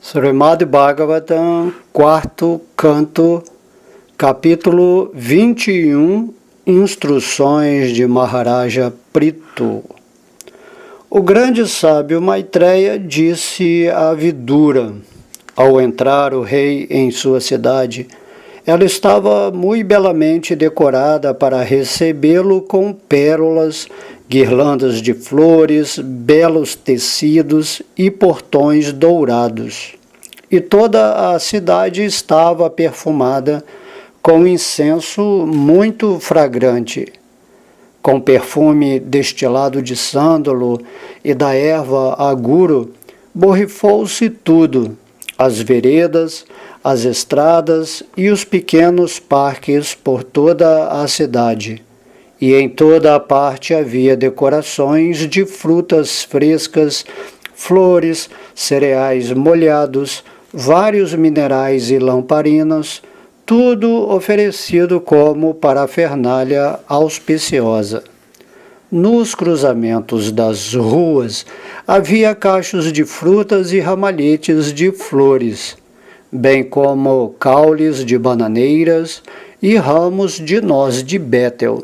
Srimad Bhagavatam, quarto canto, capítulo 21, Instruções de Maharaja Prithu. O grande sábio Maitreya disse a Vidura, ao entrar o rei em sua cidade, ela estava muito belamente decorada para recebê-lo com pérolas, guirlandas de flores, belos tecidos e portões dourados. E toda a cidade estava perfumada com incenso muito fragrante. Com perfume destilado de sândalo e da erva aguro, borrifou-se tudo, as veredas, as estradas e os pequenos parques por toda a cidade. E em toda a parte havia decorações de frutas frescas, flores, cereais molhados, vários minerais e lamparinas, tudo oferecido como parafernália auspiciosa. Nos cruzamentos das ruas havia cachos de frutas e ramalhetes de flores, bem como caules de bananeiras e ramos de noz de Bétel.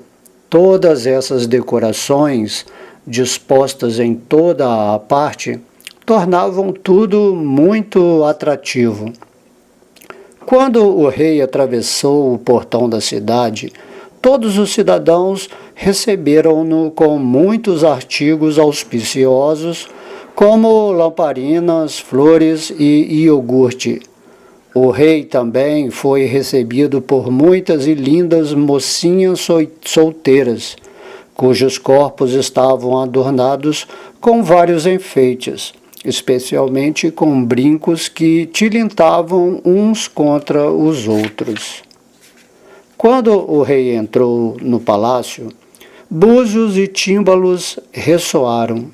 Todas essas decorações, dispostas em toda a parte, tornavam tudo muito atrativo. Quando o rei atravessou o portão da cidade, todos os cidadãos receberam-no com muitos artigos auspiciosos, como lamparinas, flores e iogurte. O rei também foi recebido por muitas e lindas mocinhas solteiras, cujos corpos estavam adornados com vários enfeites, especialmente com brincos que tilintavam uns contra os outros. Quando o rei entrou no palácio, búzios e tímbalos ressoaram.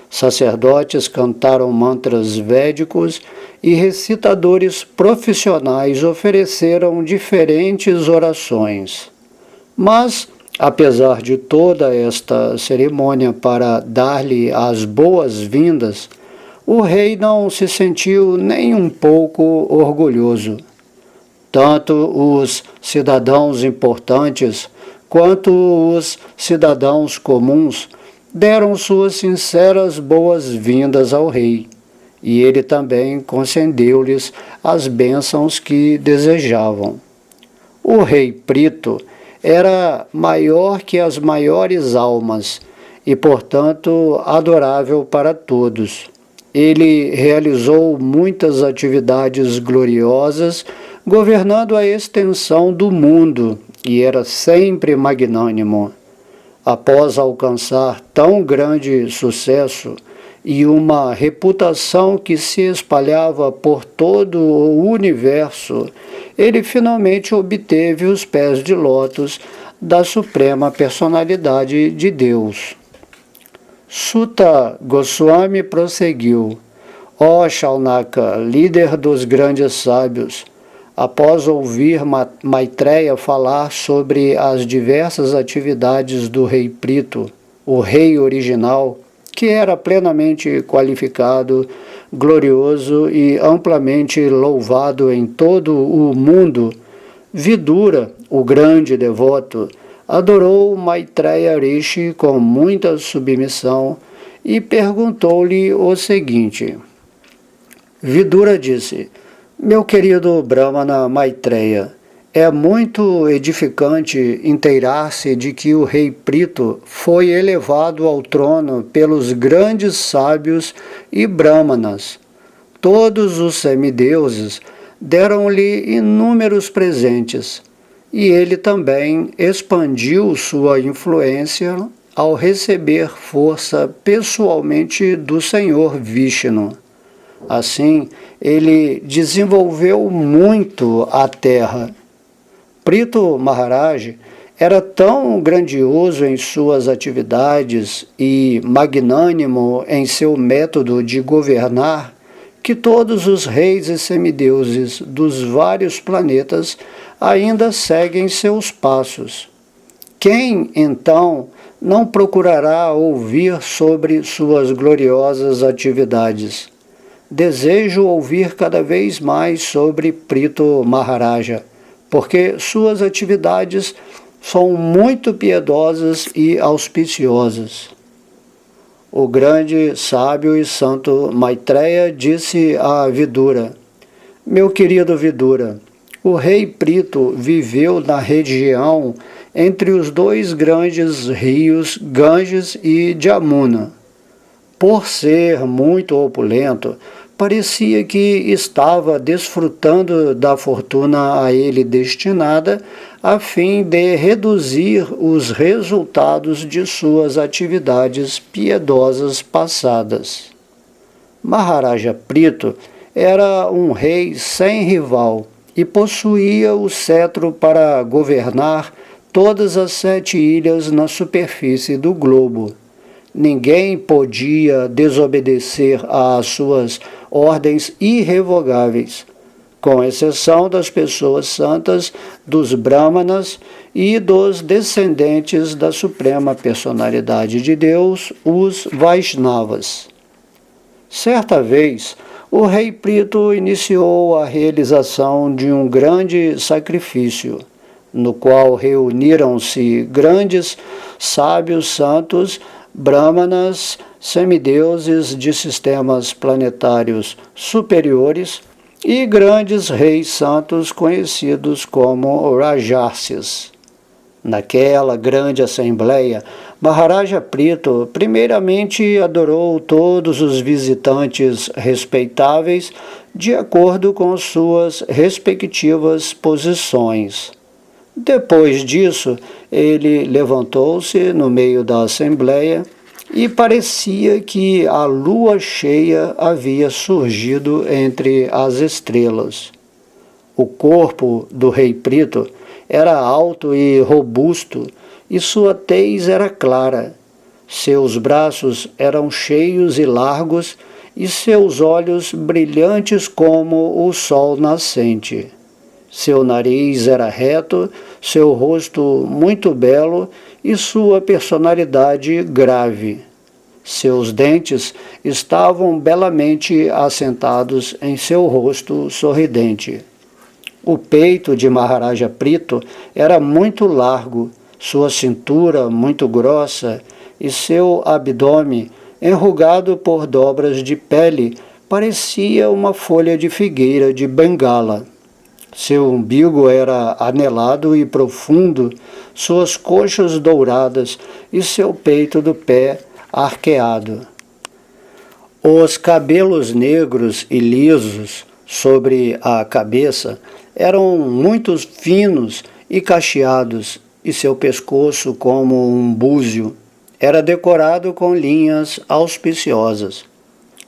Sacerdotes cantaram mantras védicos e recitadores profissionais ofereceram diferentes orações. Mas, apesar de toda esta cerimônia para dar-lhe as boas-vindas, o rei não se sentiu nem um pouco orgulhoso. Tanto os cidadãos importantes quanto os cidadãos comuns deram suas sinceras boas-vindas ao rei, e ele também concedeu-lhes as bênçãos que desejavam. O rei Prithu era maior que as maiores almas e, portanto, adorável para todos. Ele realizou muitas atividades gloriosas, governando a extensão do mundo, e era sempre magnânimo. Após alcançar tão grande sucesso e uma reputação que se espalhava por todo o universo, ele finalmente obteve os pés de lótus da Suprema Personalidade de Deus. Sutta Goswami prosseguiu: Ó Shaunaka, líder dos grandes sábios, após ouvir Maitreya falar sobre as diversas atividades do rei Prithu, o rei original, que era plenamente qualificado, glorioso e amplamente louvado em todo o mundo, Vidura, o grande devoto, adorou Maitreya Rishi com muita submissão e perguntou-lhe o seguinte. Vidura disse: Meu querido Brahmana Maitreya, é muito edificante inteirar-se de que o rei Prithu foi elevado ao trono pelos grandes sábios e brahmanas. Todos os semideuses deram-lhe inúmeros presentes, e ele também expandiu sua influência ao receber força pessoalmente do Senhor Vishnu. Assim, ele desenvolveu muito a terra. Prithu Maharaj era tão grandioso em suas atividades e magnânimo em seu método de governar que todos os reis e semideuses dos vários planetas ainda seguem seus passos. Quem, então, não procurará ouvir sobre suas gloriosas atividades? desejo ouvir cada vez mais sobre Prito Maharaja, porque suas atividades são muito piedosas e auspiciosas. O grande sábio e santo Maitreya disse a Vidura: meu querido Vidura, o rei Prito viveu na região entre os dois grandes rios Ganges e Jamuna. Por ser muito opulento, parecia que estava desfrutando da fortuna a ele destinada, a fim de reduzir os resultados de suas atividades piedosas passadas. Maharaja Prito era um rei sem rival e possuía o cetro para governar todas as 7 ilhas na superfície do globo. Ninguém podia desobedecer às suas ordens irrevogáveis, com exceção das pessoas santas, dos brahmanas e dos descendentes da Suprema Personalidade de Deus, os Vaishnavas. Certa vez, o rei Prito iniciou a realização de um grande sacrifício, no qual reuniram-se grandes sábios santos, brahmanas, semideuses de sistemas planetários superiores e grandes reis santos conhecidos como Rajarsis. Naquela grande assembleia, Maharaja Prito primeiramente adorou todos os visitantes respeitáveis de acordo com suas respectivas posições. Depois disso, ele levantou-se no meio da assembleia e parecia que a lua cheia havia surgido entre as estrelas. O corpo do rei Prito era alto e robusto e sua tez era clara. Seus braços eram cheios e largos e seus olhos brilhantes como o sol nascente. Seu nariz era reto, seu rosto muito belo e sua personalidade grave. Seus dentes estavam belamente assentados em seu rosto sorridente. O peito de Maharaja Prito era muito largo, sua cintura muito grossa e seu abdômen, enrugado por dobras de pele, parecia uma folha de figueira de Bengala. Seu umbigo era anelado e profundo, suas coxas douradas e seu peito do pé arqueado. Os cabelos negros e lisos sobre a cabeça eram muito finos e cacheados, e seu pescoço, como um búzio, era decorado com linhas auspiciosas.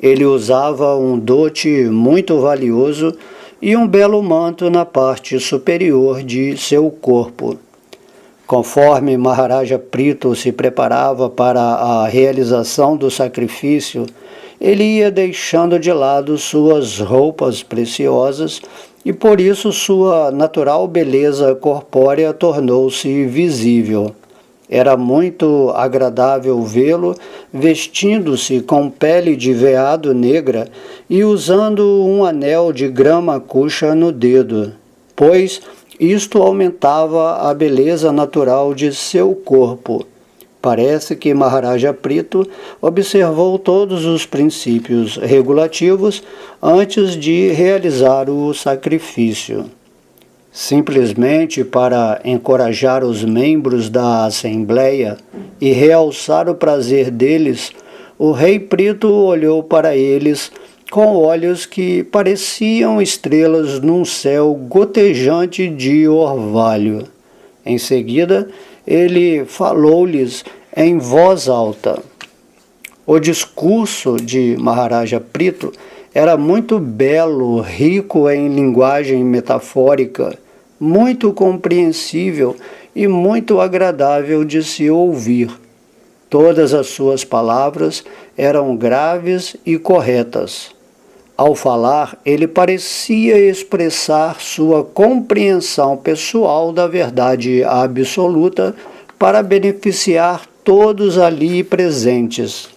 Ele usava um dote muito valioso e um belo manto na parte superior de seu corpo. Conforme Maharaja Prito se preparava para a realização do sacrifício, ele ia deixando de lado suas roupas preciosas e por isso sua natural beleza corpórea tornou-se visível. Era muito agradável vê-lo vestindo-se com pele de veado negra e usando um anel de grama cuxa no dedo, pois isto aumentava a beleza natural de seu corpo. Parece que Maharaja Prito observou todos os princípios regulativos antes de realizar o sacrifício. Simplesmente para encorajar os membros da Assembleia e realçar o prazer deles, o rei Prito olhou para eles com olhos que pareciam estrelas num céu gotejante de orvalho. Em seguida, ele falou-lhes em voz alta. O discurso de Maharaja Prito era muito belo, rico em linguagem metafórica, muito compreensível e muito agradável de se ouvir. Todas as suas palavras eram graves e corretas. Ao falar, ele parecia expressar sua compreensão pessoal da verdade absoluta para beneficiar todos ali presentes.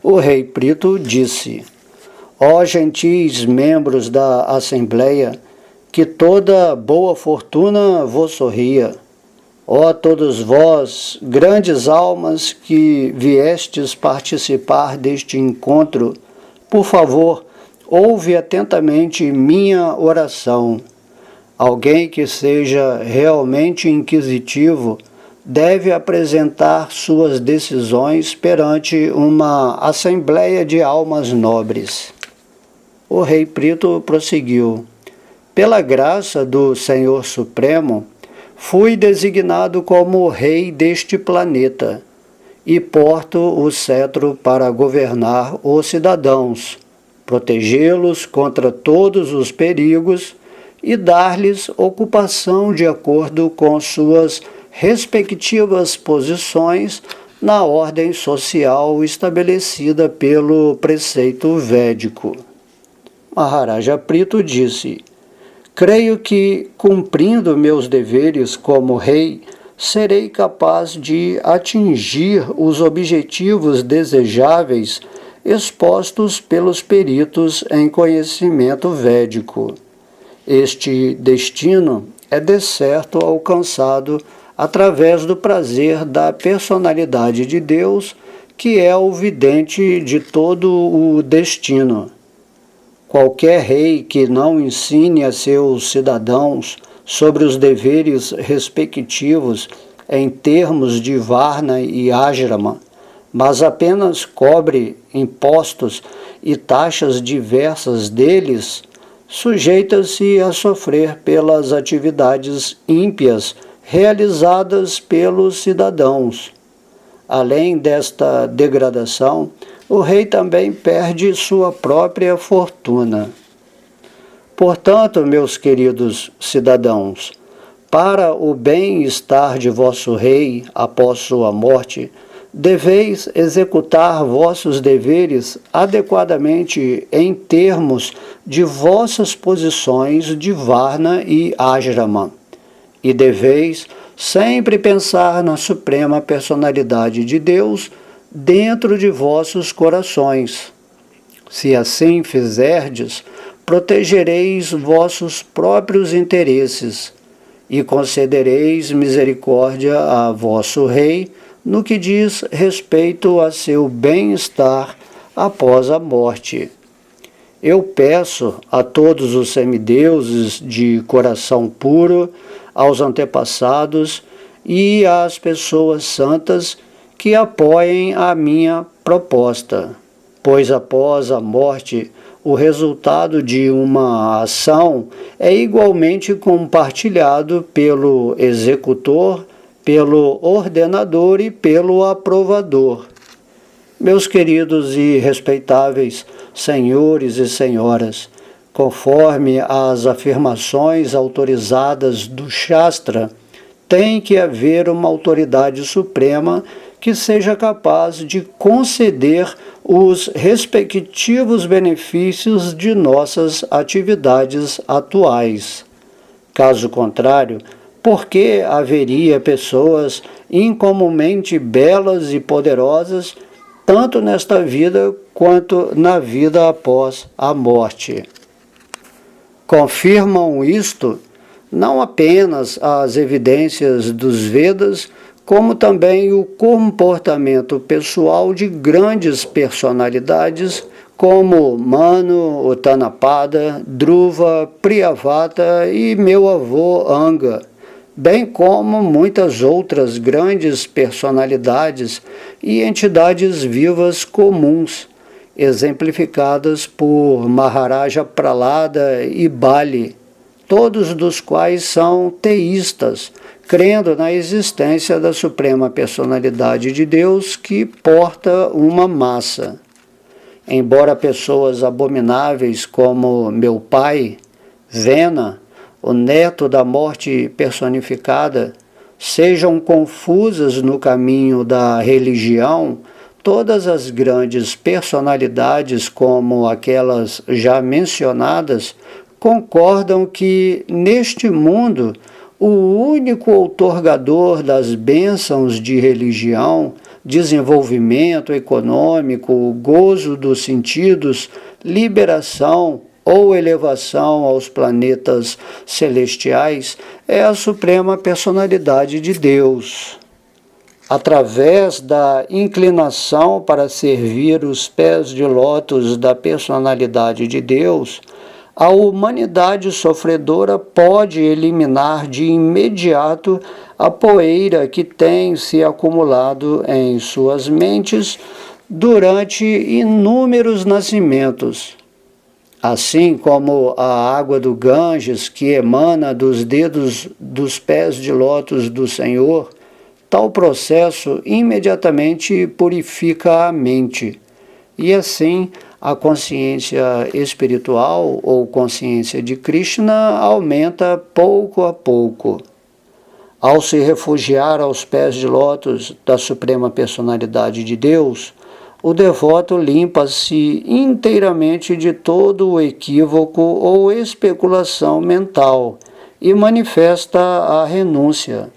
O rei Prito disse: Ó gentis membros da Assembleia, que toda boa fortuna vos sorria. Ó todos vós, grandes almas que viestes participar deste encontro, por favor, ouve atentamente minha oração. Alguém que seja realmente inquisitivo deve apresentar suas decisões perante uma assembleia de almas nobres. O rei Prito prosseguiu: pela graça do Senhor Supremo, fui designado como rei deste planeta e porto o cetro para governar os cidadãos, protegê-los contra todos os perigos e dar-lhes ocupação de acordo com suas respectivas posições na ordem social estabelecida pelo preceito védico. Maharaja Prito disse: creio que, cumprindo meus deveres como rei, serei capaz de atingir os objetivos desejáveis expostos pelos peritos em conhecimento védico. Este destino é de certo alcançado através do prazer da personalidade de Deus, que é o vidente de todo o destino. Qualquer rei que não ensine a seus cidadãos sobre os deveres respectivos em termos de Varna e Ashrama, mas apenas cobre impostos e taxas diversas deles, sujeita-se a sofrer pelas atividades ímpias realizadas pelos cidadãos. Além desta degradação, o rei também perde sua própria fortuna. Portanto, meus queridos cidadãos, para o bem-estar de vosso rei após sua morte, deveis executar vossos deveres adequadamente em termos de vossas posições de Varna e Ashrama, e deveis sempre pensar na suprema personalidade de Deus dentro de vossos corações. Se assim fizerdes, protegereis vossos próprios interesses e concedereis misericórdia a vosso rei no que diz respeito a seu bem-estar após a morte. Eu peço a todos os semideuses de coração puro, aos antepassados e às pessoas santas que apoiem a minha proposta, pois após a morte, o resultado de uma ação é igualmente compartilhado pelo executor, pelo ordenador e pelo aprovador. Meus queridos e respeitáveis senhores e senhoras, conforme as afirmações autorizadas do Shastra, tem que haver uma autoridade suprema que seja capaz de conceder os respectivos benefícios de nossas atividades atuais. Caso contrário, por que haveria pessoas incomumente belas e poderosas, tanto nesta vida quanto na vida após a morte? Confirmam isto não apenas as evidências dos Vedas, como também o comportamento pessoal de grandes personalidades como Manu, Utanapada, Dhruva, Priyavata e meu avô Anga, bem como muitas outras grandes personalidades e entidades vivas comuns, exemplificadas por Maharaja Prahlada e Bali, todos dos quais são teístas, crendo na existência da Suprema Personalidade de Deus que porta uma massa. Embora pessoas abomináveis como meu pai, Vena, o neto da morte personificada, sejam confusas no caminho da religião, todas as grandes personalidades, como aquelas já mencionadas, concordam que, neste mundo, o único outorgador das bênçãos de religião, desenvolvimento econômico, gozo dos sentidos, liberação ou elevação aos planetas celestiais é a suprema personalidade de Deus. Através da inclinação para servir os pés de lótus da personalidade de Deus, a humanidade sofredora pode eliminar de imediato a poeira que tem se acumulado em suas mentes durante inúmeros nascimentos. Assim como a água do Ganges que emana dos dedos dos pés de lótus do Senhor, tal processo imediatamente purifica a mente, e assim a consciência espiritual ou consciência de Krishna aumenta pouco a pouco. Ao se refugiar aos pés de lótus da Suprema Personalidade de Deus, o devoto limpa-se inteiramente de todo o equívoco ou especulação mental e manifesta a renúncia.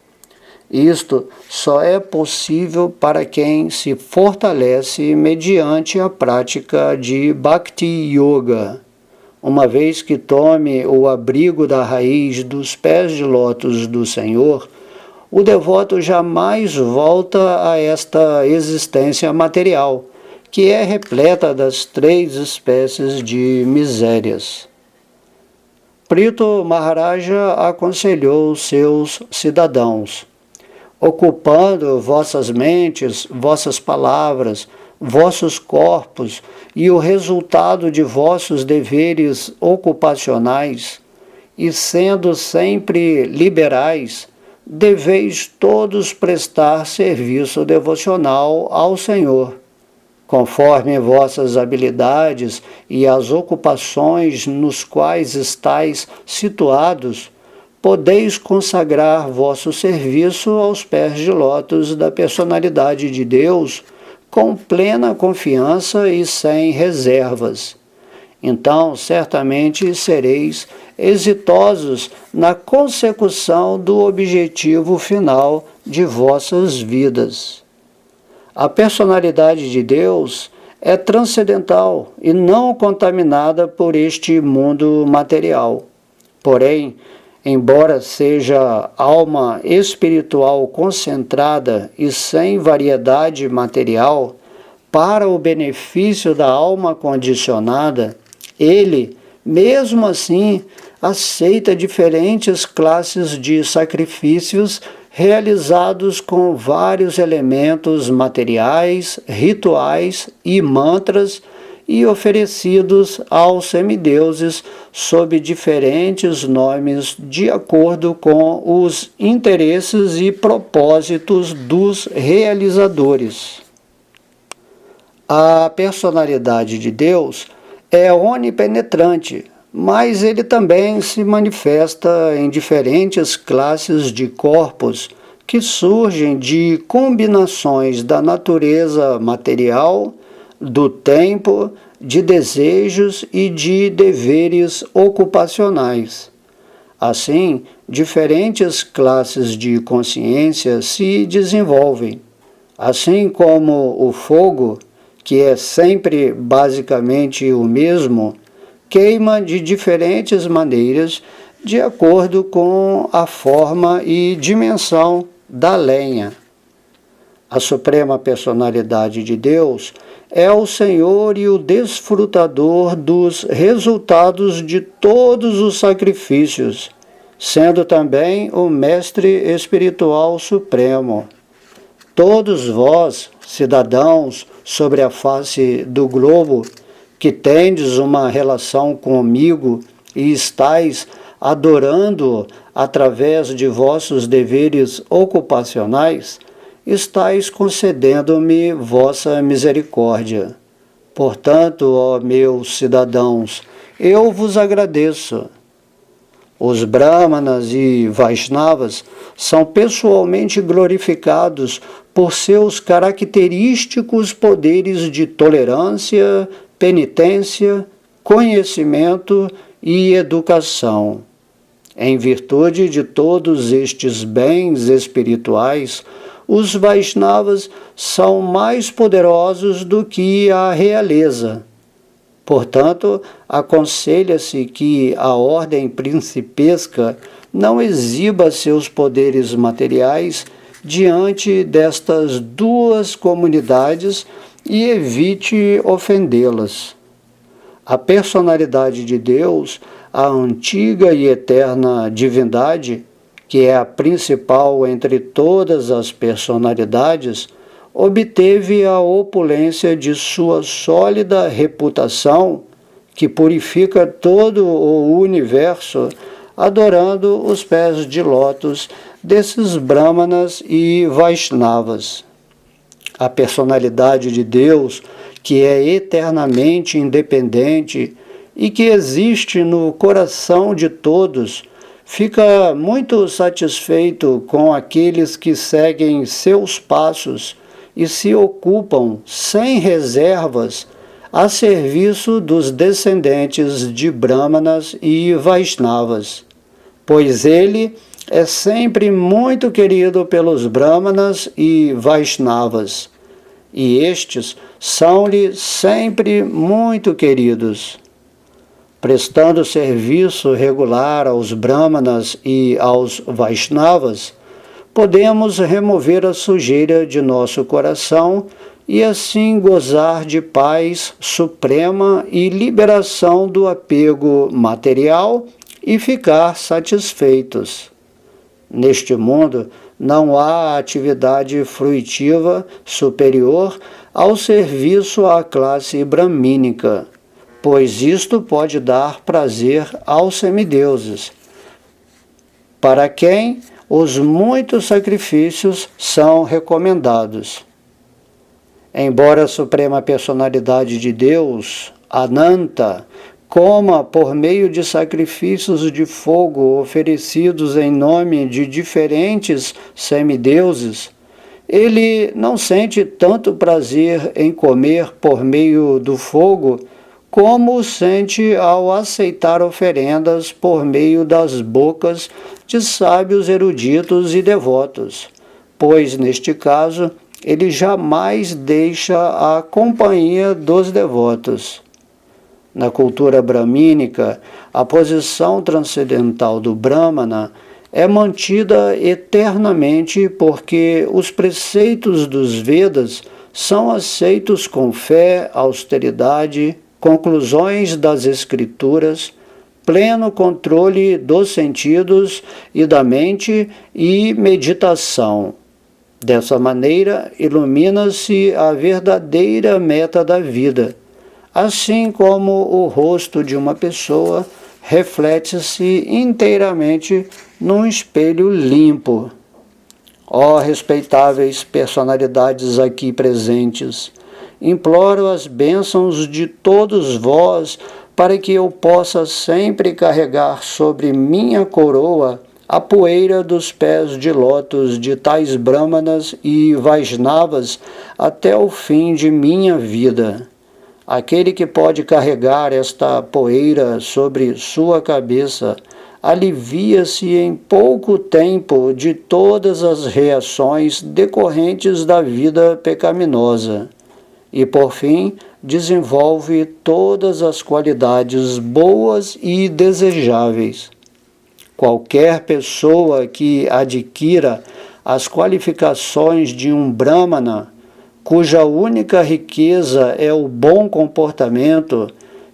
Isto só é possível para quem se fortalece mediante a prática de Bhakti Yoga. Uma vez que tome o abrigo da raiz dos pés de lótus do Senhor, o devoto jamais volta a esta existência material, que é repleta das 3 espécies de misérias. Prito Maharaja aconselhou seus cidadãos: ocupando vossas mentes, vossas palavras, vossos corpos e o resultado de vossos deveres ocupacionais, e sendo sempre liberais, deveis todos prestar serviço devocional ao Senhor. Conforme vossas habilidades e as ocupações nos quais estáis situados, podeis consagrar vosso serviço aos pés de lótus da personalidade de Deus com plena confiança e sem reservas. Então, certamente sereis exitosos na consecução do objetivo final de vossas vidas. A personalidade de Deus é transcendental e não contaminada por este mundo material. Porém, embora seja alma espiritual concentrada e sem variedade material, para o benefício da alma condicionada, ele, mesmo assim, aceita diferentes classes de sacrifícios realizados com vários elementos materiais, rituais e mantras e oferecidos aos semideuses sob diferentes nomes de acordo com os interesses e propósitos dos realizadores. A personalidade de Deus é onipenetrante, mas ele também se manifesta em diferentes classes de corpos que surgem de combinações da natureza material, do tempo, de desejos e de deveres ocupacionais. Assim, diferentes classes de consciência se desenvolvem, assim como o fogo, que é sempre basicamente o mesmo, queima de diferentes maneiras de acordo com a forma e dimensão da lenha. A Suprema Personalidade de Deus é o Senhor e o desfrutador dos resultados de todos os sacrifícios, sendo também o Mestre Espiritual Supremo. Todos vós, cidadãos sobre a face do globo, que tendes uma relação comigo e estáis adorando através de vossos deveres ocupacionais, estáis concedendo-me vossa misericórdia. Portanto, ó meus cidadãos, eu vos agradeço. Os Brahmanas e Vaishnavas são pessoalmente glorificados por seus característicos poderes de tolerância, penitência, conhecimento e educação. Em virtude de todos estes bens espirituais, os Vaishnavas são mais poderosos do que a realeza. Portanto, aconselha-se que a ordem principesca não exiba seus poderes materiais diante destas duas comunidades e evite ofendê-las. A personalidade de Deus, a antiga e eterna divindade, que é a principal entre todas as personalidades, obteve a opulência de sua sólida reputação, que purifica todo o universo, adorando os pés de lótus desses Brahmanas e Vaishnavas. A personalidade de Deus, que é eternamente independente e que existe no coração de todos, fica muito satisfeito com aqueles que seguem seus passos e se ocupam sem reservas a serviço dos descendentes de Brahmanas e Vaishnavas, pois ele é sempre muito querido pelos Brahmanas e Vaishnavas, e estes são-lhe sempre muito queridos. Prestando serviço regular aos Brahmanas e aos Vaishnavas, podemos remover a sujeira de nosso coração e assim gozar de paz suprema e liberação do apego material e ficar satisfeitos. Neste mundo, não há atividade fruitiva superior ao serviço à classe bramínica, pois isto pode dar prazer aos semideuses, para quem os muitos sacrifícios são recomendados. Embora a Suprema Personalidade de Deus, Ananta, coma por meio de sacrifícios de fogo oferecidos em nome de diferentes semideuses, ele não sente tanto prazer em comer por meio do fogo como sente ao aceitar oferendas por meio das bocas de sábios eruditos e devotos, pois, neste caso, ele jamais deixa a companhia dos devotos. Na cultura bramínica, a posição transcendental do Brahmana é mantida eternamente porque os preceitos dos Vedas são aceitos com fé, austeridade, conclusões das Escrituras, pleno controle dos sentidos e da mente e meditação. Dessa maneira, ilumina-se a verdadeira meta da vida, assim como o rosto de uma pessoa reflete-se inteiramente num espelho limpo. Ó respeitáveis personalidades aqui presentes, imploro as bênçãos de todos vós para que eu possa sempre carregar sobre minha coroa a poeira dos pés de lótus de tais Brahmanas e Vaishnavas até o fim de minha vida. Aquele que pode carregar esta poeira sobre sua cabeça alivia-se em pouco tempo de todas as reações decorrentes da vida pecaminosa e, por fim, desenvolve todas as qualidades boas e desejáveis. Qualquer pessoa que adquira as qualificações de um Brahmana, cuja única riqueza é o bom comportamento,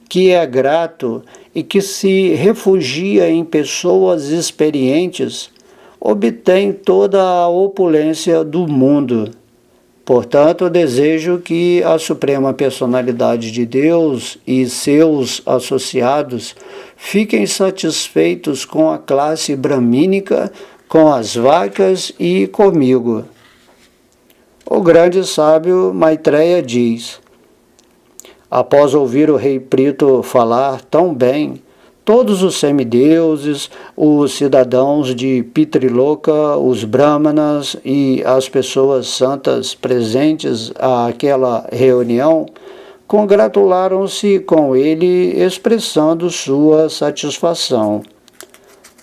que é grato e que se refugia em pessoas experientes, obtém toda a opulência do mundo. Portanto, desejo que a Suprema Personalidade de Deus e seus associados fiquem satisfeitos com a classe bramínica, com as vacas e comigo. O grande sábio Maitreya diz: após ouvir o rei Prito falar tão bem, todos os semideuses, os cidadãos de Pitriloka, os brahmanas e as pessoas santas presentes àquela reunião, congratularam-se com ele, expressando sua satisfação.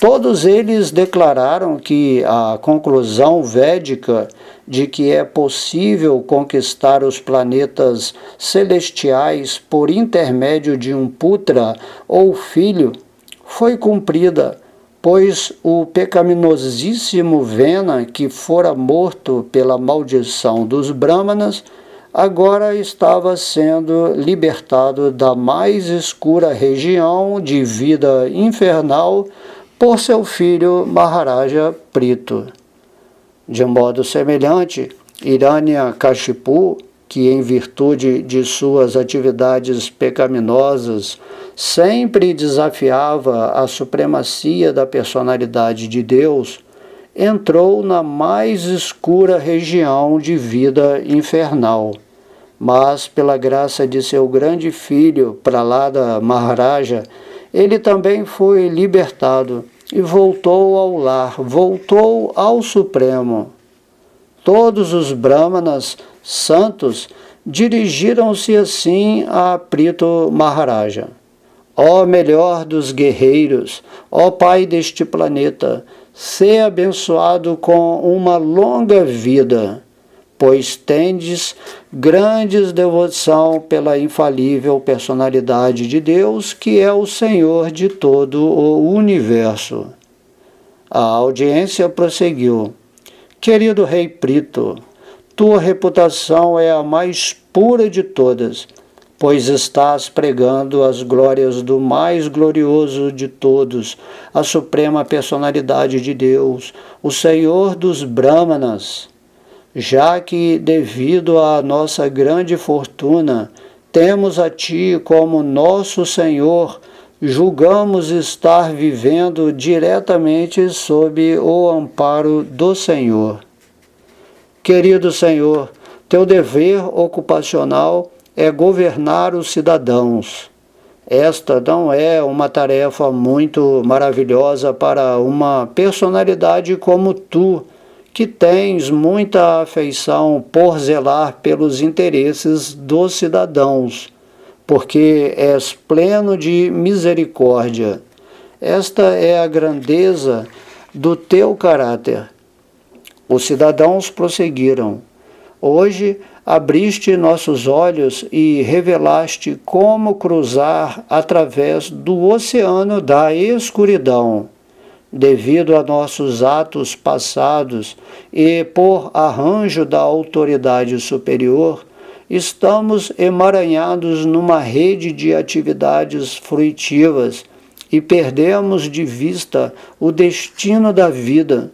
Todos eles declararam que a conclusão védica de que é possível conquistar os planetas celestiais por intermédio de um putra ou filho, foi cumprida, pois o pecaminosíssimo Vena, que fora morto pela maldição dos Brahmanas, agora estava sendo libertado da mais escura região de vida infernal por seu filho Maharaja Prito. De modo semelhante, Hiranyakashipu, que em virtude de suas atividades pecaminosas sempre desafiava a supremacia da personalidade de Deus, entrou na mais escura região de vida infernal. Mas, pela graça de seu grande filho, Prahlada Maharaja, ele também foi libertado e voltou ao lar, voltou ao Supremo. Todos os Brahmanas santos dirigiram-se assim a Prito Maharaja. Ó melhor dos guerreiros, ó Pai deste planeta, sê abençoado com uma longa vida, pois tendes grande devoção pela infalível personalidade de Deus, que é o Senhor de todo o universo. A audiência prosseguiu. Querido Rei Prito, tua reputação é a mais pura de todas, pois estás pregando as glórias do mais glorioso de todos, a suprema personalidade de Deus, o Senhor dos Brahmanas. Já que, devido à nossa grande fortuna, temos a Ti como nosso Senhor, julgamos estar vivendo diretamente sob o amparo do Senhor. Querido Senhor, teu dever ocupacional é governar os cidadãos. Esta não é uma tarefa muito maravilhosa para uma personalidade como tu, que tens muita afeição por zelar pelos interesses dos cidadãos, porque és pleno de misericórdia. Esta é a grandeza do teu caráter. Os cidadãos prosseguiram. Hoje abriste nossos olhos e revelaste como cruzar através do oceano da escuridão. Devido a nossos atos passados e por arranjo da autoridade superior, estamos emaranhados numa rede de atividades fruitivas e perdemos de vista o destino da vida.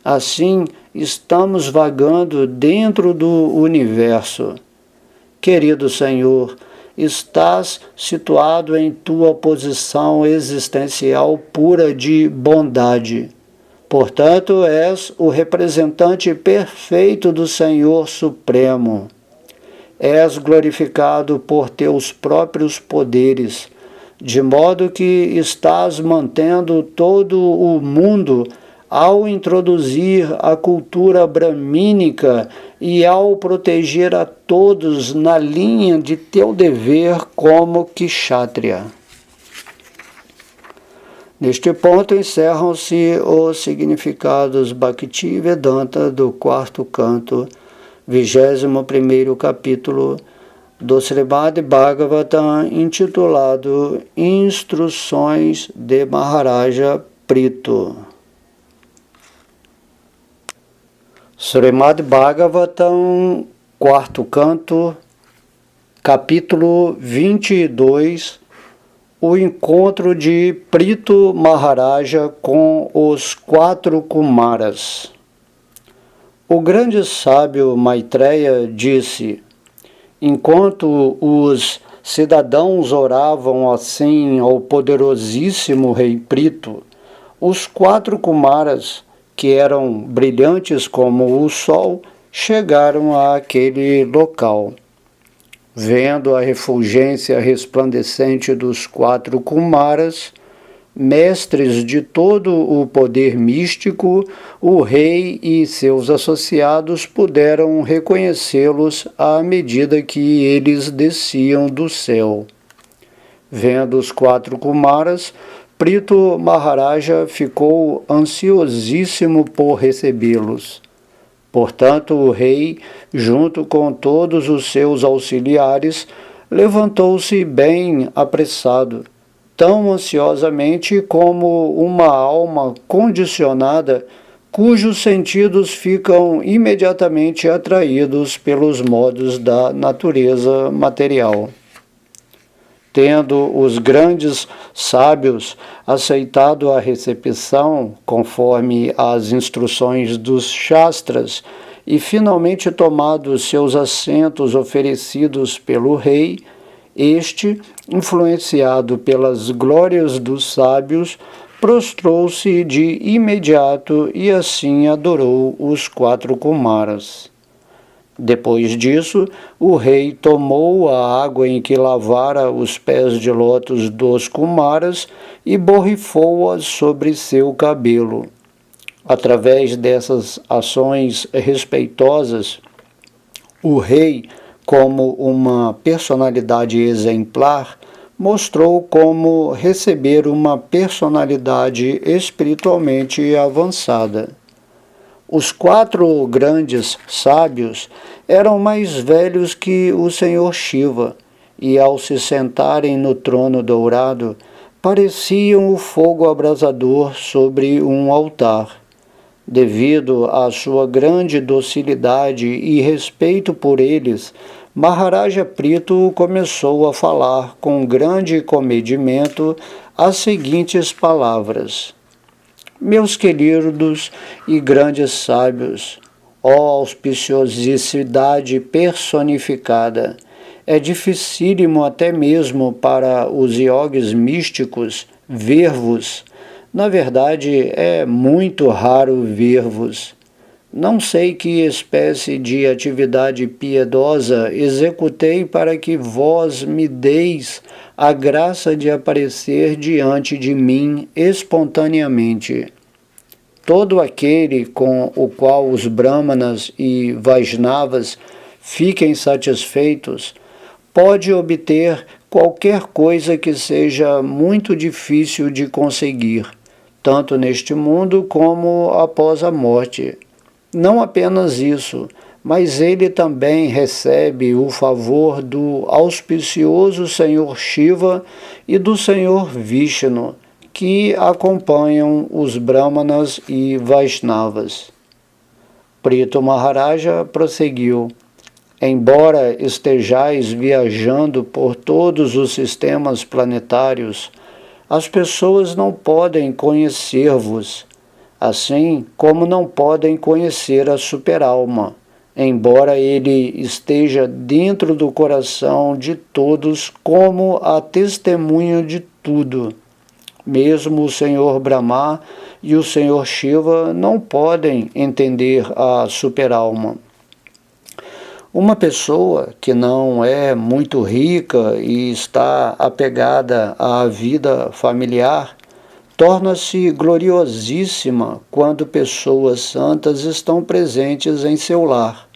Assim, estamos vagando dentro do universo. Querido Senhor, estás situado em tua posição existencial pura de bondade. Portanto, és o representante perfeito do Senhor Supremo. És glorificado por teus próprios poderes, de modo que estás mantendo todo o mundo ao introduzir a cultura bramínica e ao proteger a todos na linha de teu dever como Kshatriya. Neste ponto encerram-se os significados Bhakti Vedanta do quarto canto, 21º capítulo do Srimad Bhagavatam, intitulado Instruções de Maharaja Prito. Srimad Bhagavatam, quarto canto, capítulo 22, o encontro de Prito Maharaja com os 4 Kumaras. O grande sábio Maitreya disse: enquanto os cidadãos oravam assim ao poderosíssimo rei Prito, os 4 Kumaras, que eram brilhantes como o sol, chegaram àquele local. Vendo a refulgência resplandecente dos 4 Kumaras, mestres de todo o poder místico, o rei e seus associados puderam reconhecê-los à medida que eles desciam do céu. Vendo os 4 Kumaras, Prito Maharaja ficou ansiosíssimo por recebê-los. Portanto, o rei, junto com todos os seus auxiliares, levantou-se bem apressado, tão ansiosamente como uma alma condicionada, cujos sentidos ficam imediatamente atraídos pelos modos da natureza material. Tendo os grandes sábios aceitado a recepção, conforme as instruções dos Shastras, e finalmente tomado seus assentos oferecidos pelo rei, este, influenciado pelas glórias dos sábios, prostrou-se de imediato e assim adorou os 4 Kumaras. Depois disso, o rei tomou a água em que lavara os pés de lótus dos Kumaras e borrifou-a sobre seu cabelo. Através dessas ações respeitosas, o rei, como uma personalidade exemplar, mostrou como receber uma personalidade espiritualmente avançada. Os 4 grandes sábios eram mais velhos que o Senhor Shiva, e ao se sentarem no trono dourado, pareciam o fogo abrasador sobre um altar. Devido à sua grande docilidade e respeito por eles, Maharaja Prito começou a falar com grande comedimento as seguintes palavras: Meus queridos e grandes sábios, ó auspiciosidade personificada, é dificílimo até mesmo para os iogues místicos ver-vos. Na verdade, é muito raro ver-vos. Não sei que espécie de atividade piedosa executei para que vós me deis a graça de aparecer diante de mim espontaneamente. Todo aquele com o qual os Brahmanas e Vaishnavas fiquem satisfeitos pode obter qualquer coisa que seja muito difícil de conseguir, tanto neste mundo como após a morte. Não apenas isso, mas ele também recebe o favor do auspicioso Senhor Shiva e do Senhor Vishnu, que acompanham os Brahmanas e Vaishnavas. Prito Maharaja prosseguiu: Embora estejais viajando por todos os sistemas planetários, as pessoas não podem conhecer-vos, assim como não podem conhecer a superalma, embora ele esteja dentro do coração de todos como a testemunha de tudo. Mesmo o Senhor Brahma e o Senhor Shiva não podem entender a superalma. Uma pessoa que não é muito rica e está apegada à vida familiar torna-se gloriosíssima quando pessoas santas estão presentes em seu lar.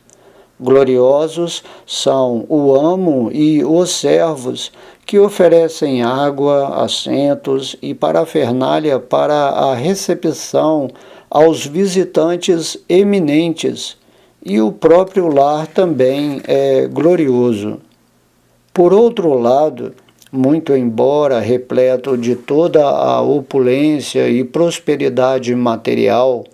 Gloriosos são o amo e os servos que oferecem água, assentos e parafernália para a recepção aos visitantes eminentes, e o próprio lar também é glorioso. Por outro lado, muito embora repleto de toda a opulência e prosperidade material,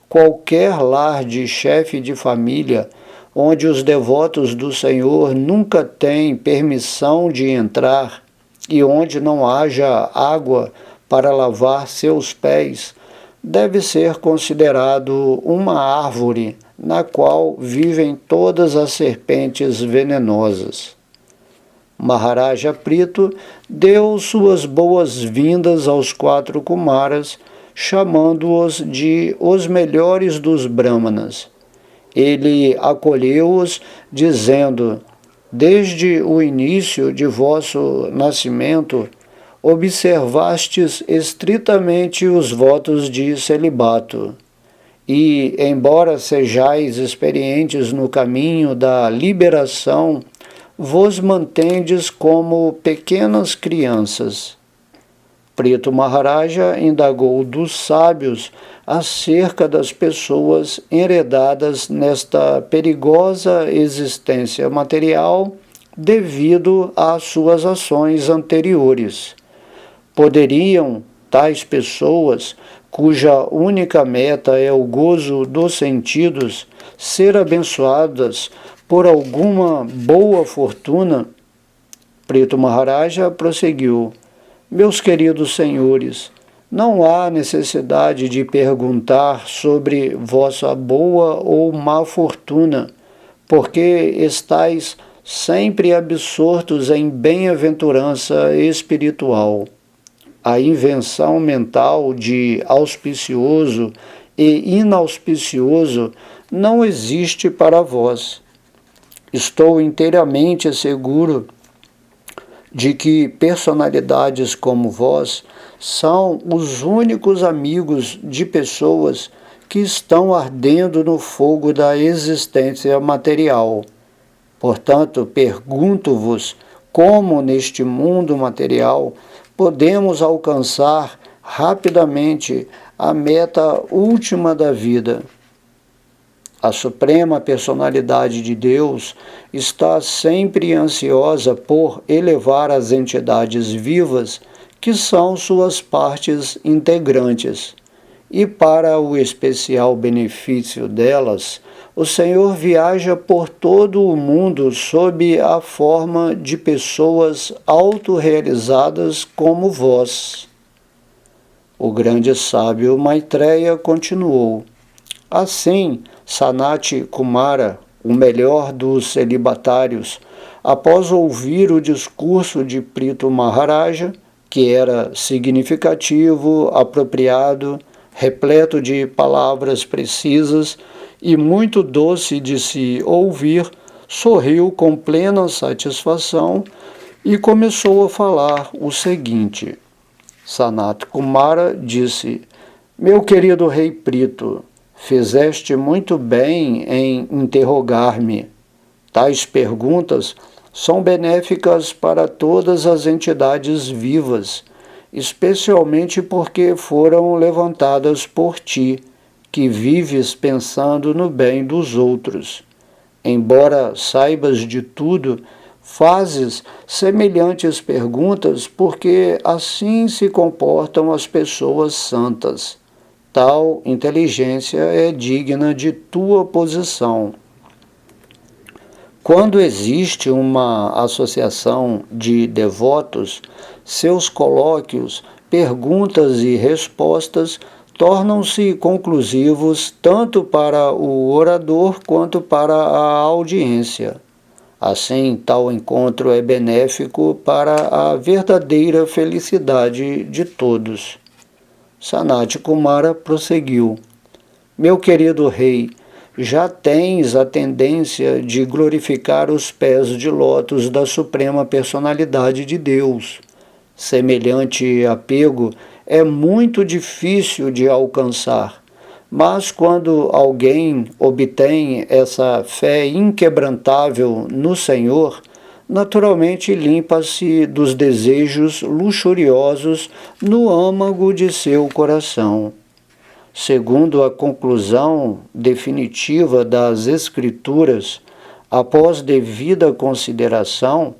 qualquer lar de chefe de família, onde os devotos do Senhor nunca têm permissão de entrar e onde não haja água para lavar seus pés, deve ser considerado uma árvore na qual vivem todas as serpentes venenosas. Maharaja Prito deu suas boas-vindas aos 4 Kumaras, chamando-os de os melhores dos Brahmanas. Ele acolheu-os, dizendo: Desde o início de vosso nascimento, observastes estritamente os votos de celibato. E, embora sejais experientes no caminho da liberação, vos mantendes como pequenas crianças. Prito Maharaja indagou dos sábios acerca das pessoas enredadas nesta perigosa existência material devido às suas ações anteriores. Poderiam tais pessoas, cuja única meta é o gozo dos sentidos, ser abençoadas por alguma boa fortuna? Prito Maharaja prosseguiu: meus queridos senhores, não há necessidade de perguntar sobre vossa boa ou má fortuna, porque estáis sempre absortos em bem-aventurança espiritual. A invenção mental de auspicioso e inauspicioso não existe para vós. Estou inteiramente seguro de que personalidades como vós são os únicos amigos de pessoas que estão ardendo no fogo da existência material. Portanto, pergunto-vos como neste mundo material podemos alcançar rapidamente a meta última da vida. A Suprema Personalidade de Deus está sempre ansiosa por elevar as entidades vivas que são suas partes integrantes. E para o especial benefício delas, o Senhor viaja por todo o mundo sob a forma de pessoas autorrealizadas como vós. O grande sábio Maitreya continuou: assim, Sanat Kumara, o melhor dos celibatários, após ouvir o discurso de Prito Maharaja, que era significativo, apropriado, repleto de palavras precisas e muito doce de se ouvir, sorriu com plena satisfação e começou a falar o seguinte. Sanat Kumara disse: meu querido rei Prito, fizeste muito bem em interrogar-me. Tais perguntas são benéficas para todas as entidades vivas, especialmente porque foram levantadas por ti, que vives pensando no bem dos outros. Embora saibas de tudo, fazes semelhantes perguntas porque assim se comportam as pessoas santas. Tal inteligência é digna de tua posição. Quando existe uma associação de devotos, seus colóquios, perguntas e respostas tornam-se conclusivos tanto para o orador quanto para a audiência. Assim, tal encontro é benéfico para a verdadeira felicidade de todos. Sanat Kumara prosseguiu: meu querido rei, já tens a tendência de glorificar os pés de lótus da Suprema Personalidade de Deus. Semelhante apego é muito difícil de alcançar, mas quando alguém obtém essa fé inquebrantável no Senhor, naturalmente limpa-se dos desejos luxuriosos no âmago de seu coração. Segundo a conclusão definitiva das Escrituras, após devida consideração,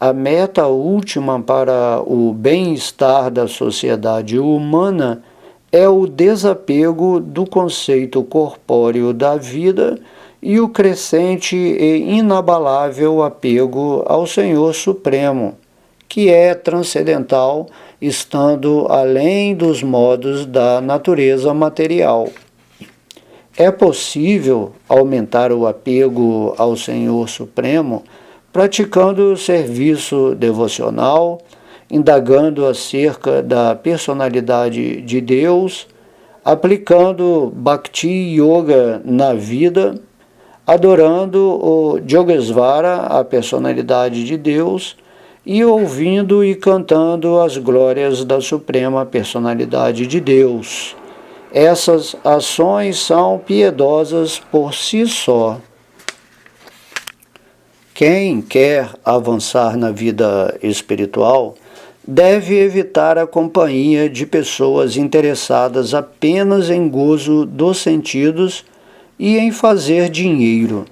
a meta última para o bem-estar da sociedade humana é o desapego do conceito corpóreo da vida e o crescente e inabalável apego ao Senhor Supremo, que é transcendental, estando além dos modos da natureza material. É possível aumentar o apego ao Senhor Supremo praticando serviço devocional, indagando acerca da personalidade de Deus, aplicando Bhakti Yoga na vida, adorando o Yogesvara, a personalidade de Deus, e ouvindo e cantando as glórias da Suprema Personalidade de Deus. Essas ações são piedosas por si só. Quem quer avançar na vida espiritual deve evitar a companhia de pessoas interessadas apenas em gozo dos sentidos e em fazer dinheiro.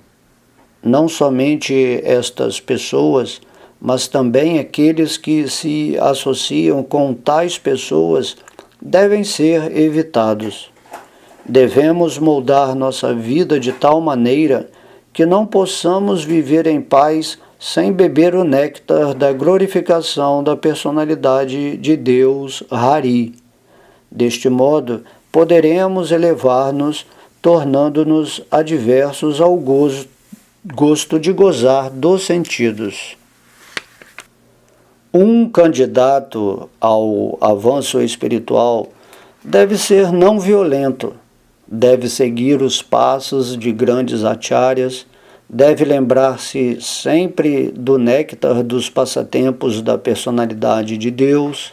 Não somente estas pessoas, mas também aqueles que se associam com tais pessoas devem ser evitados. Devemos moldar nossa vida de tal maneira que não possamos viver em paz sem beber o néctar da glorificação da personalidade de Deus, Hari. Deste modo, poderemos elevar-nos, tornando-nos adversos ao gosto de gozar dos sentidos. Um candidato ao avanço espiritual deve ser não violento, deve seguir os passos de grandes acharyas, deve lembrar-se sempre do néctar dos passatempos da personalidade de Deus,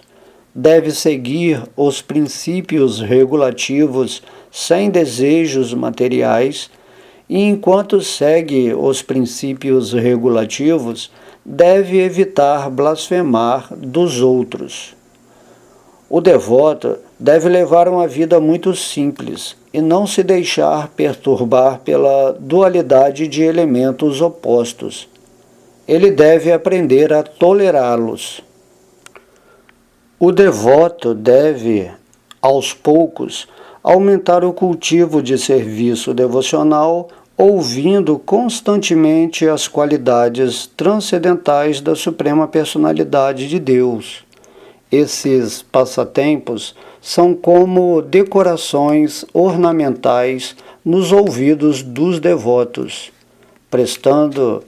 deve seguir os princípios regulativos sem desejos materiais e, enquanto segue os princípios regulativos, deve evitar blasfemar dos outros. O devoto deve levar uma vida muito simples e não se deixar perturbar pela dualidade de elementos opostos. Ele deve aprender a tolerá-los. O devoto deve, aos poucos, aumentar o cultivo de serviço devocional, ouvindo constantemente as qualidades transcendentais da Suprema Personalidade de Deus. Esses passatempos são como decorações ornamentais nos ouvidos dos devotos. Prestando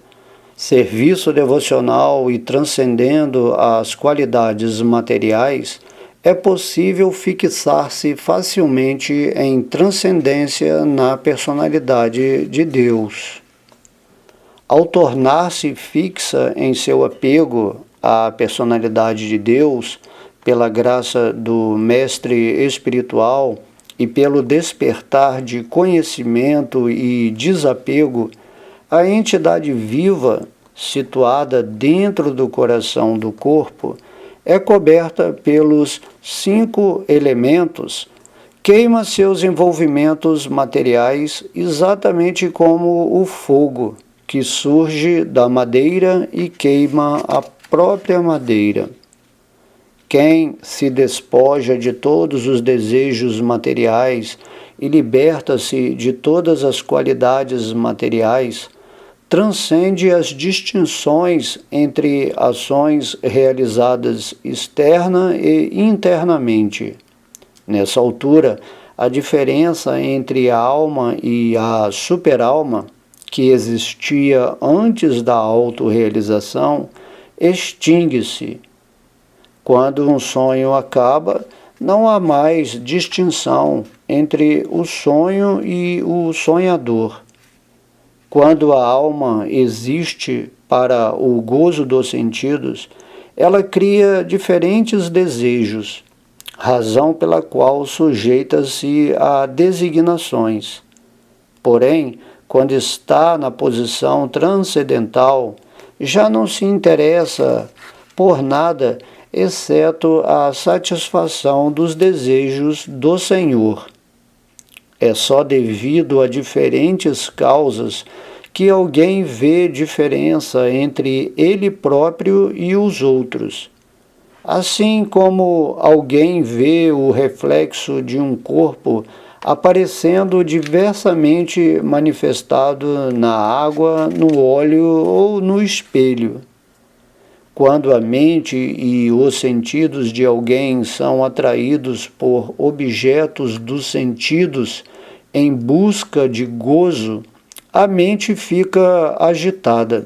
serviço devocional e transcendendo as qualidades materiais, é possível fixar-se facilmente em transcendência na personalidade de Deus. Ao tornar-se fixa em seu apego à personalidade de Deus, pela graça do mestre espiritual e pelo despertar de conhecimento e desapego, a entidade viva, situada dentro do coração do corpo, é coberta pelos 5 elementos, queima seus envolvimentos materiais exatamente como o fogo, que surge da madeira e queima a própria madeira. Quem se despoja de todos os desejos materiais e liberta-se de todas as qualidades materiais, transcende as distinções entre ações realizadas externa e internamente. Nessa altura, a diferença entre a alma e a superalma, que existia antes da autorrealização, extingue-se. Quando um sonho acaba, não há mais distinção entre o sonho e o sonhador. Quando a alma existe para o gozo dos sentidos, ela cria diferentes desejos, razão pela qual sujeita-se a designações. Porém, quando está na posição transcendental, já não se interessa por nada exceto a satisfação dos desejos do Senhor. É só devido a diferentes causas que alguém vê diferença entre ele próprio e os outros. Assim como alguém vê o reflexo de um corpo aparecendo diversamente manifestado na água, no óleo ou no espelho. Quando a mente e os sentidos de alguém são atraídos por objetos dos sentidos em busca de gozo, a mente fica agitada.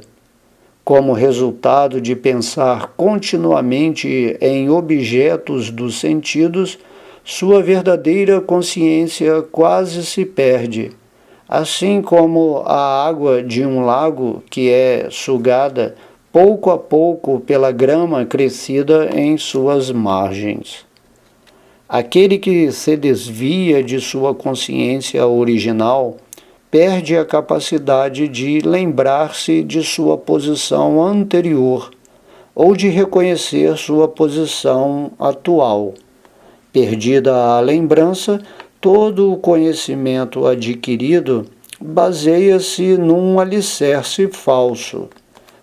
Como resultado de pensar continuamente em objetos dos sentidos, sua verdadeira consciência quase se perde, assim como a água de um lago que é sugada pouco a pouco pela grama crescida em suas margens. Aquele que se desvia de sua consciência original perde a capacidade de lembrar-se de sua posição anterior, ou de reconhecer sua posição atual. Perdida a lembrança, todo o conhecimento adquirido baseia-se num alicerce falso.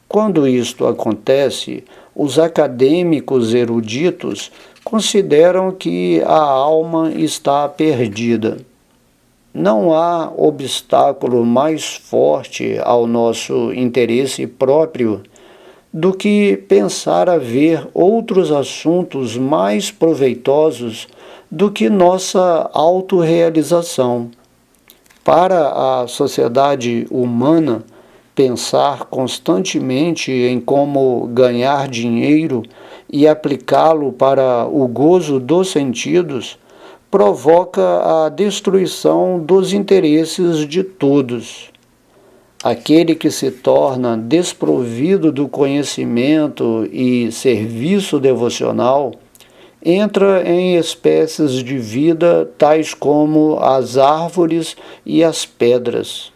Quando isto acontece, os acadêmicos eruditos consideram que a alma está perdida. Não há obstáculo mais forte ao nosso interesse próprio do que pensar haver outros assuntos mais proveitosos do que nossa autorrealização. Para a sociedade humana, pensar constantemente em como ganhar dinheiro e aplicá-lo para o gozo dos sentidos provoca a destruição dos interesses de todos. Aquele que se torna desprovido do conhecimento e serviço devocional entra em espécies de vida tais como as árvores e as pedras.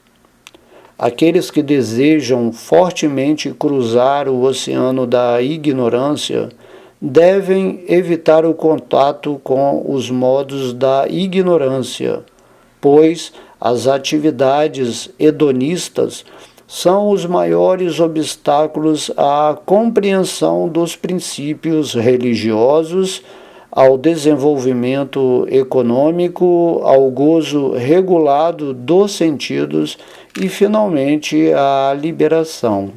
Aqueles que desejam fortemente cruzar o oceano da ignorância devem evitar o contato com os modos da ignorância, pois as atividades hedonistas são os maiores obstáculos à compreensão dos princípios religiosos, ao desenvolvimento econômico, ao gozo regulado dos sentidos e, finalmente, à liberação.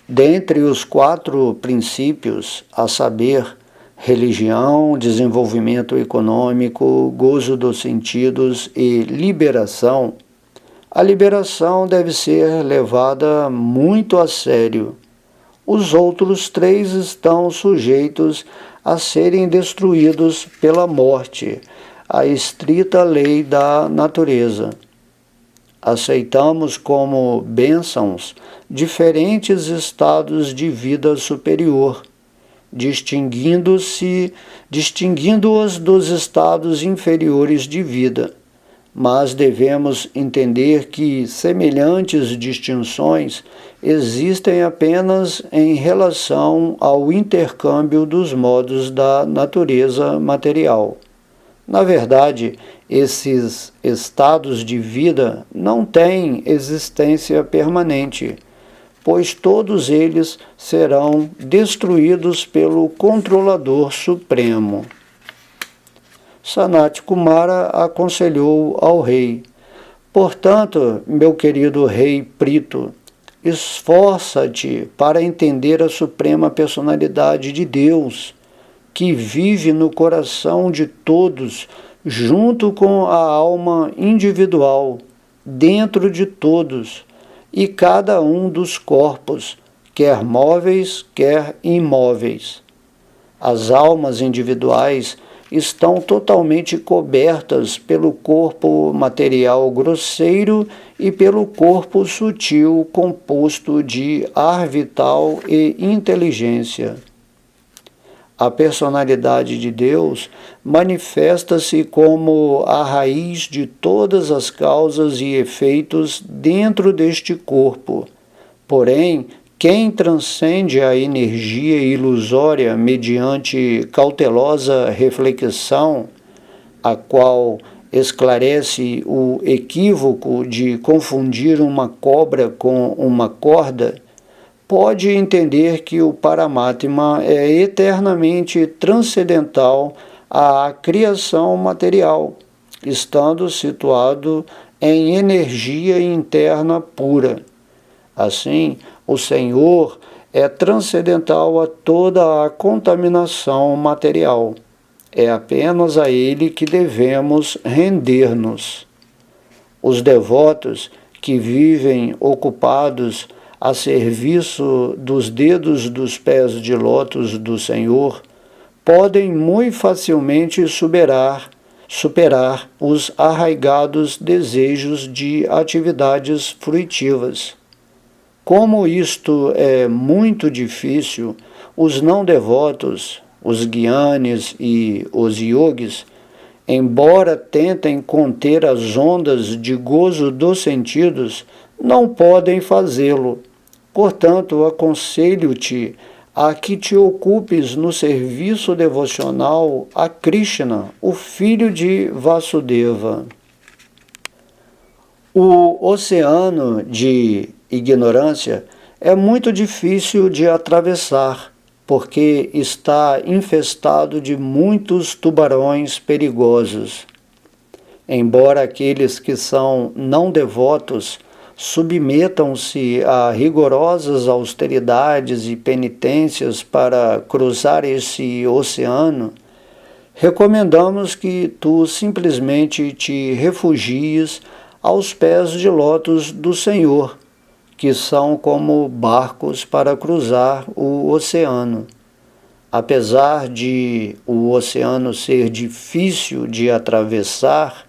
Dentre os 4 princípios, a saber, religião, desenvolvimento econômico, gozo dos sentidos e liberação, a liberação deve ser levada muito a sério. Os outros 3 estão sujeitos a serem destruídos pela morte, a estrita lei da natureza. Aceitamos como bênçãos diferentes estados de vida superior, distinguindo-os dos estados inferiores de vida, mas devemos entender que semelhantes distinções existem apenas em relação ao intercâmbio dos modos da natureza material. Na verdade, esses estados de vida não têm existência permanente, pois todos eles serão destruídos pelo Controlador Supremo. Sanat Kumara aconselhou ao rei: portanto, meu querido rei Prito, esforça-te para entender a suprema personalidade de Deus, que vive no coração de todos, junto com a alma individual, dentro de todos, e cada um dos corpos, quer móveis, quer imóveis. As almas individuais estão totalmente cobertas pelo corpo material grosseiro e pelo corpo sutil composto de ar vital e inteligência. A personalidade de Deus manifesta-se como a raiz de todas as causas e efeitos dentro deste corpo. Porém, quem transcende a energia ilusória mediante cautelosa reflexão, a qual esclarece o equívoco de confundir uma cobra com uma corda, pode entender que o Paramatma é eternamente transcendental à criação material, estando situado em energia interna pura. Assim, o Senhor é transcendental a toda a contaminação material. É apenas a Ele que devemos render-nos. Os devotos que vivem ocupados a serviço dos dedos dos pés de lótus do Senhor podem muito facilmente superar os arraigados desejos de atividades fruitivas. Como isto é muito difícil, os não devotos, os gyanis e os yogis, embora tentem conter as ondas de gozo dos sentidos, não podem fazê-lo. Portanto, aconselho-te a que te ocupes no serviço devocional a Krishna, o filho de Vasudeva. O oceano de ignorância é muito difícil de atravessar, porque está infestado de muitos tubarões perigosos. Embora aqueles que são não devotos submetam-se a rigorosas austeridades e penitências para cruzar esse oceano, recomendamos que tu simplesmente te refugies aos pés de lótus do Senhor, que são como barcos para cruzar o oceano. Apesar de o oceano ser difícil de atravessar,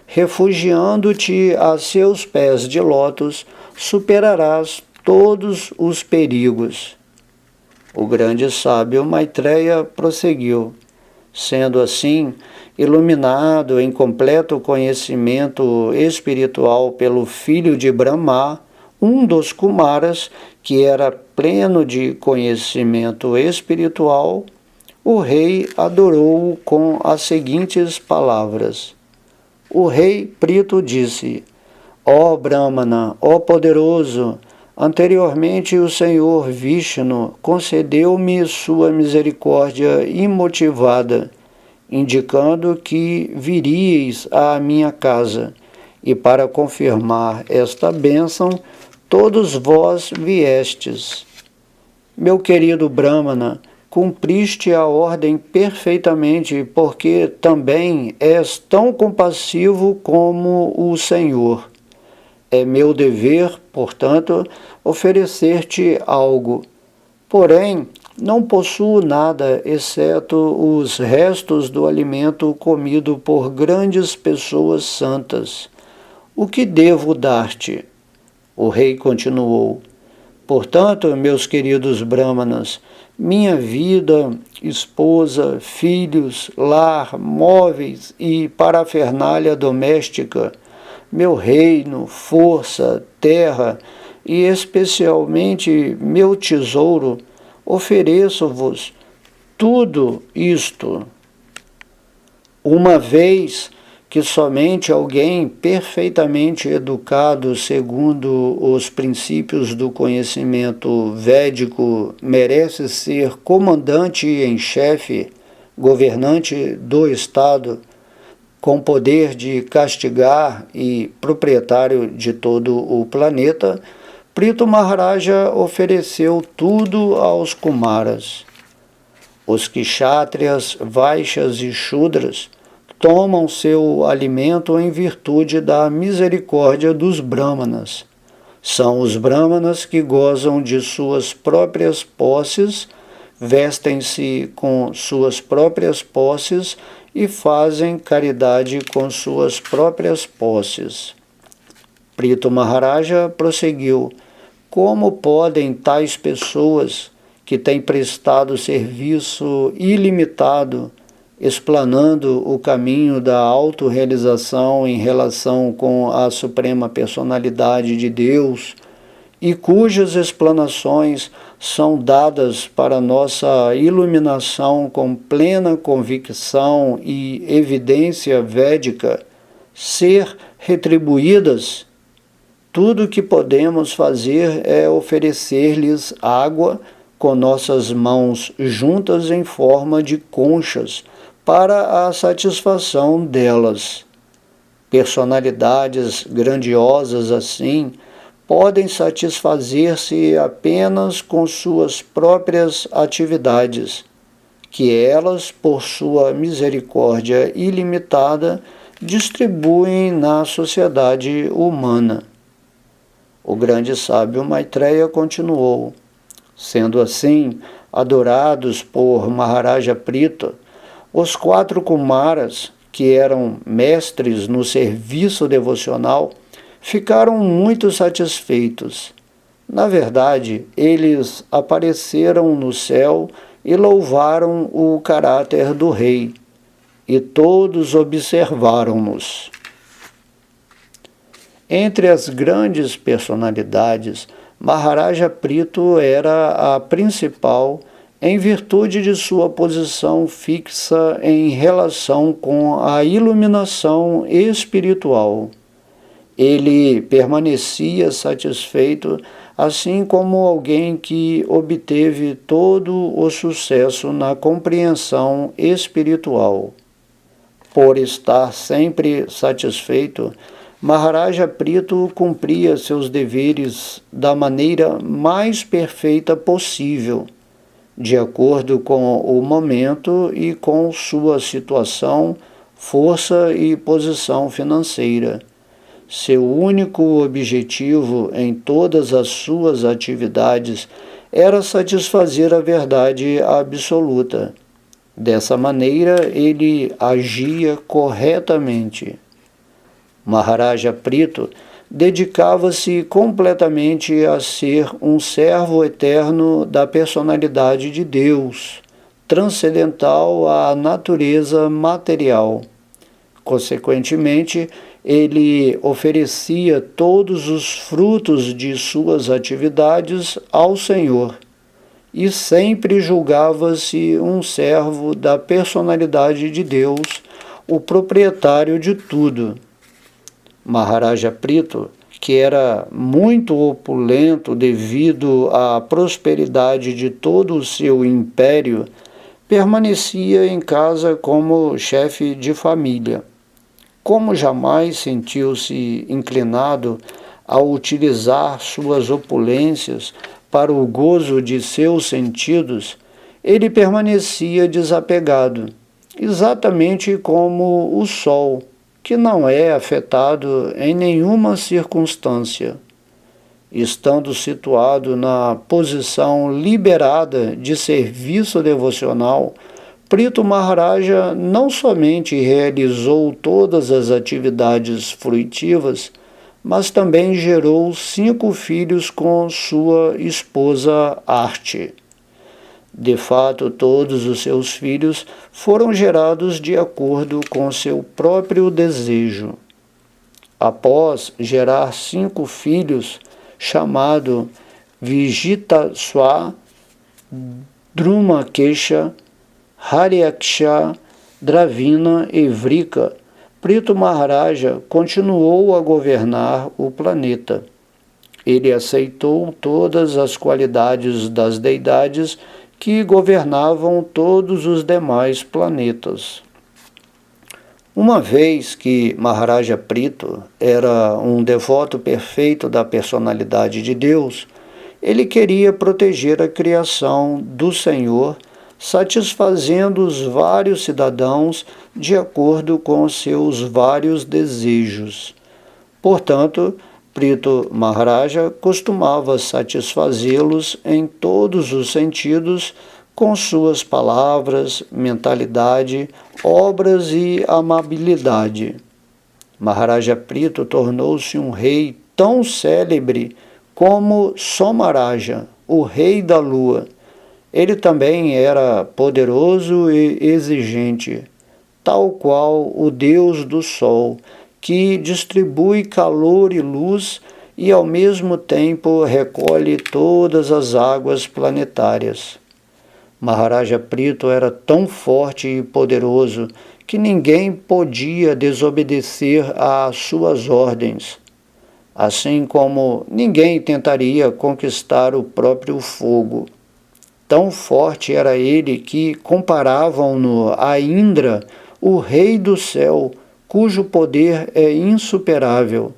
refugiando-te a seus pés de lótus, superarás todos os perigos. O grande sábio Maitreya prosseguiu: sendo assim, iluminado em completo conhecimento espiritual pelo filho de Brahma, um dos Kumaras, que era pleno de conhecimento espiritual, o rei adorou-o com as seguintes palavras. O rei Prito disse: ó Brahmana, ó poderoso, anteriormente o Senhor Vishnu concedeu-me sua misericórdia imotivada, indicando que viríeis à minha casa, e para confirmar esta bênção, todos vós viestes. Meu querido Brahmana, cumpriste a ordem perfeitamente, porque também és tão compassivo como o Senhor. É meu dever, portanto, oferecer-te algo. Porém, não possuo nada, exceto os restos do alimento comido por grandes pessoas santas. O que devo dar-te? O rei continuou: portanto, meus queridos Brahmanas, minha vida, esposa, filhos, lar, móveis e parafernália doméstica, meu reino, força, terra e especialmente meu tesouro, ofereço-vos tudo isto. Uma vez que somente alguém perfeitamente educado segundo os princípios do conhecimento védico merece ser comandante em chefe, governante do Estado, com poder de castigar e proprietário de todo o planeta, Prito Maharaja ofereceu tudo aos Kumaras. Os Kshatriyas, Vaishyas e Shudras tomam seu alimento em virtude da misericórdia dos Brahmanas. São os Brahmanas que gozam de suas próprias posses, vestem-se com suas próprias posses e fazem caridade com suas próprias posses. Prito Maharaja prosseguiu: como podem tais pessoas que têm prestado serviço ilimitado, explanando o caminho da autorrealização em relação com a Suprema Personalidade de Deus, e cujas explanações são dadas para nossa iluminação com plena convicção e evidência védica, ser retribuídas? Tudo o que podemos fazer é oferecer-lhes água com nossas mãos juntas em forma de conchas, para a satisfação delas. Personalidades grandiosas assim podem satisfazer-se apenas com suas próprias atividades, que elas, por sua misericórdia ilimitada, distribuem na sociedade humana. O grande sábio Maitreya continuou: sendo assim, adorados por Maharaja Prita, os 4 Kumaras, que eram mestres no serviço devocional, ficaram muito satisfeitos. Na verdade, eles apareceram no céu e louvaram o caráter do rei, e todos observaram-nos. Entre as grandes personalidades, Maharaja Prito era a principal em virtude de sua posição fixa em relação com a iluminação espiritual. Ele permanecia satisfeito, assim como alguém que obteve todo o sucesso na compreensão espiritual. Por estar sempre satisfeito, Maharaja Prito cumpria seus deveres da maneira mais perfeita possível, de acordo com o momento e com sua situação, força e posição financeira. Seu único objetivo em todas as suas atividades era satisfazer a verdade absoluta. Dessa maneira, ele agia corretamente. Maharaja Prito dedicava-se completamente a ser um servo eterno da personalidade de Deus, transcendental à natureza material. Consequentemente, ele oferecia todos os frutos de suas atividades ao Senhor e sempre julgava-se um servo da personalidade de Deus, o proprietário de tudo. Maharaja Prito, que era muito opulento devido à prosperidade de todo o seu império, permanecia em casa como chefe de família. Como jamais sentiu-se inclinado a utilizar suas opulências para o gozo de seus sentidos, ele permanecia desapegado, exatamente como o sol, que não é afetado em nenhuma circunstância. Estando situado na posição liberada de serviço devocional, Prito Maharaja não somente realizou todas as atividades fruitivas, mas também gerou 5 filhos com sua esposa Arti. De fato, todos os seus filhos foram gerados de acordo com seu próprio desejo. Após gerar 5 filhos, chamado Vijitaswa, Drumakesha, Haryaksha, Dravina e Vrika, Prito Maharaja continuou a governar o planeta. Ele aceitou todas as qualidades das deidades que governavam todos os demais planetas. Uma vez que Maharaja Prito era um devoto perfeito da personalidade de Deus, ele queria proteger a criação do Senhor, satisfazendo os vários cidadãos de acordo com seus vários desejos. Portanto, Prito Maharaja costumava satisfazê-los em todos os sentidos com suas palavras, mentalidade, obras e amabilidade. Maharaja Prito tornou-se um rei tão célebre como Somaraja, o rei da lua. Ele também era poderoso e exigente, tal qual o deus do sol, que distribui calor e luz e ao mesmo tempo recolhe todas as águas planetárias. Maharaja Prito era tão forte e poderoso que ninguém podia desobedecer às suas ordens, assim como ninguém tentaria conquistar o próprio fogo. Tão forte era ele que comparavam-no a Indra, o rei do céu, cujo poder é insuperável.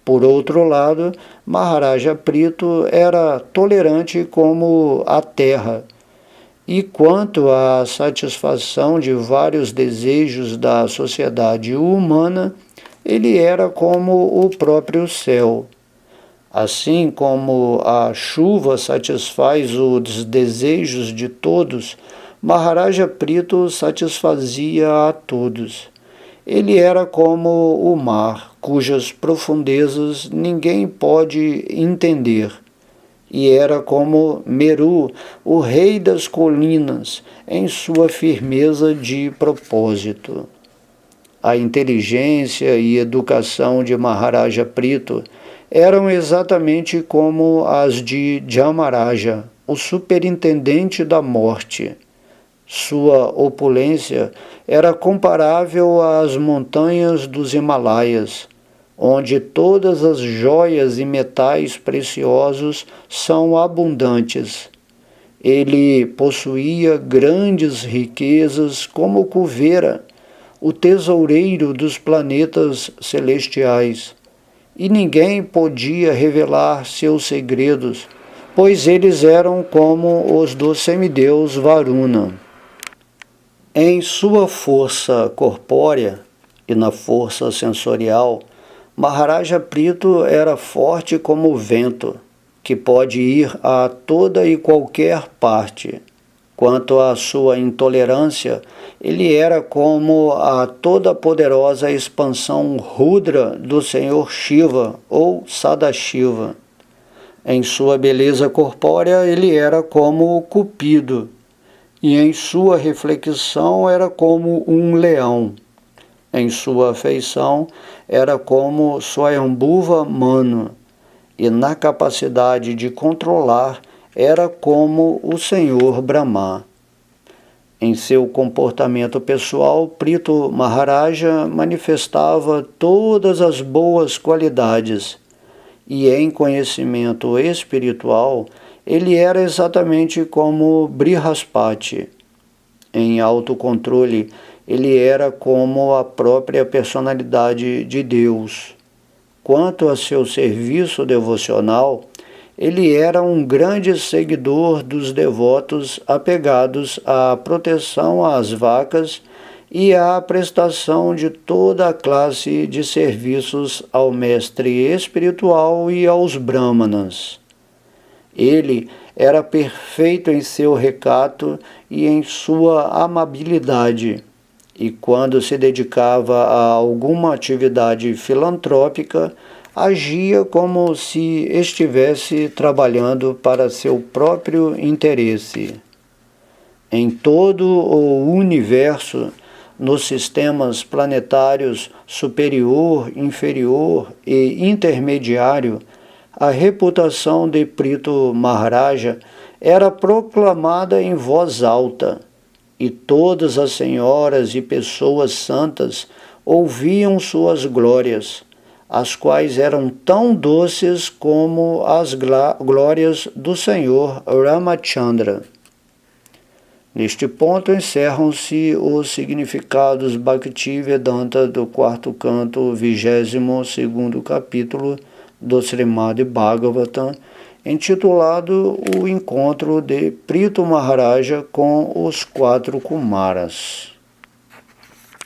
Por outro lado, Maharaja Prito era tolerante como a terra. E quanto à satisfação de vários desejos da sociedade humana, ele era como o próprio céu. Assim como a chuva satisfaz os desejos de todos, Maharaja Prito satisfazia a todos. Ele era como o mar, cujas profundezas ninguém pode entender. E era como Meru, o rei das colinas, em sua firmeza de propósito. A inteligência e educação de Maharaja Prito eram exatamente como as de Dhyamaraja, o superintendente da morte. Sua opulência era comparável às montanhas dos Himalaias, onde todas as joias e metais preciosos são abundantes. Ele possuía grandes riquezas como Kuvera, o tesoureiro dos planetas celestiais, e ninguém podia revelar seus segredos, pois eles eram como os do semideus Varuna. Em sua força corpórea e na força sensorial, Maharaja Prito era forte como o vento, que pode ir a toda e qualquer parte. Quanto à sua intolerância, ele era como a toda-poderosa expansão Rudra do Senhor Shiva ou Sadashiva. Em sua beleza corpórea, ele era como Cupido, e em sua reflexão era como um leão. Em sua afeição era como Swayambhuva Manu, e na capacidade de controlar era como o Senhor Brahma. Em seu comportamento pessoal, Prito Maharaja manifestava todas as boas qualidades, e em conhecimento espiritual, ele era exatamente como Brihaspati. Em autocontrole, ele era como a própria personalidade de Deus. Quanto a seu serviço devocional, ele era um grande seguidor dos devotos apegados à proteção às vacas e à prestação de toda a classe de serviços ao mestre espiritual e aos brahmanas. Ele era perfeito em seu recato e em sua amabilidade, e quando se dedicava a alguma atividade filantrópica, agia como se estivesse trabalhando para seu próprio interesse. Em todo o universo, nos sistemas planetários superior, inferior e intermediário, a reputação de Prito Maharaja era proclamada em voz alta, e todas as senhoras e pessoas santas ouviam suas glórias, as quais eram tão doces como as glórias do Senhor Ramachandra. Neste ponto encerram-se os significados Bhaktivedanta do quarto canto, 22º capítulo do Srimad Bhagavatam, intitulado O Encontro de Prito Maharaja com os 4 Kumaras.